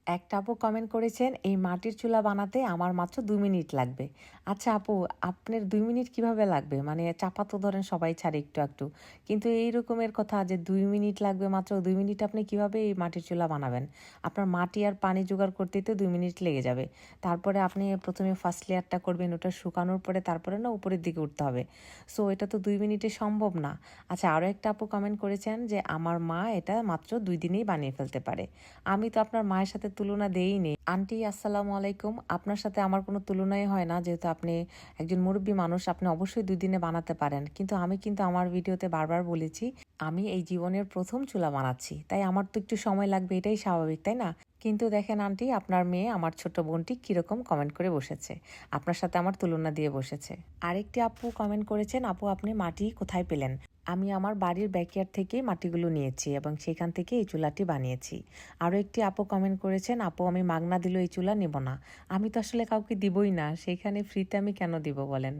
একটা আপু কমেন্ট করেছেন, এই মাটির চুলা বানাতে আমার মাত্র ২ মিনিট লাগবে। আচ্ছা আপু, আপনার ২ মিনিট কিভাবে লাগবে? মানে চাপা তো ধরেন সবাই ছাড়ে একটু, একটু। কিন্তু এই রকমের কথা যে ২ মিনিট লাগবে মাত্র ২ মিনিট আপনি কিভাবে এই মাটির চুলা বানাবেন? আপনার মাটি আর পানি জোগাড় করতেই তো ২ মিনিট লেগে যাবে। তারপরে আপনি ১ম এ ফার্স্ট লেয়ারটা করবেন, ওটা শুকানোর পরে তারপরে না উপরের দিকে উঠতে হবে। সো এটা তো ২ মিনিটে সম্ভব না। আচ্ছা আরো একটা আপু কমেন্ট করেছেন যে, আমার মা এটা মাত্র ২ দিনেই বানিয়ে ফেলতে পারে। আমি তো আপনার মায়ের সাথে তুলনা দেইনি। আন্টি আসসালামু আলাইকুম। আপনার সাথে আমার কোনো তুলনাই হয় না, যেহেতু আপনি একজন মুরব্বী মানুষ, আপনি অবশ্যই ২ দিনে বানাতে পারেন। কিন্তু আমি কিন্তু আমার ভিডিওতে বারবার বলেছি, আমি এই জীবনের ১ম চুলা বানাচ্ছি। তাই আমার তো একটু সময় লাগবে, এটাই স্বাভাবিক, তাই না? কিন্তু দেখেন আন্টি, আপনার মেয়ে আমার ছোট বোনটি কিরকম কমেন্ট করে বসেছে। আপনার সাথে আমার তুলনা দিয়ে বসেছে। আরেকটি আপু কমেন্ট করেছেন, আপু আপনি মাটি কোথায় পেলেন? আমি আমার বাড়ির ব্যাকইয়ার্ড থেকেই মাটিগুলো নিয়েছি এবং সেখান থেকে এই চুলাটি বানিয়েছি। আরও একটি আপু কমেন্ট করেছেন, আপু আমি মাগনা দিলেও এই চুলা নেব না। আমি তো আসলে কাউকে দিবই না, সেখানে ফ্রিতে আমি কেন দিব বলেন?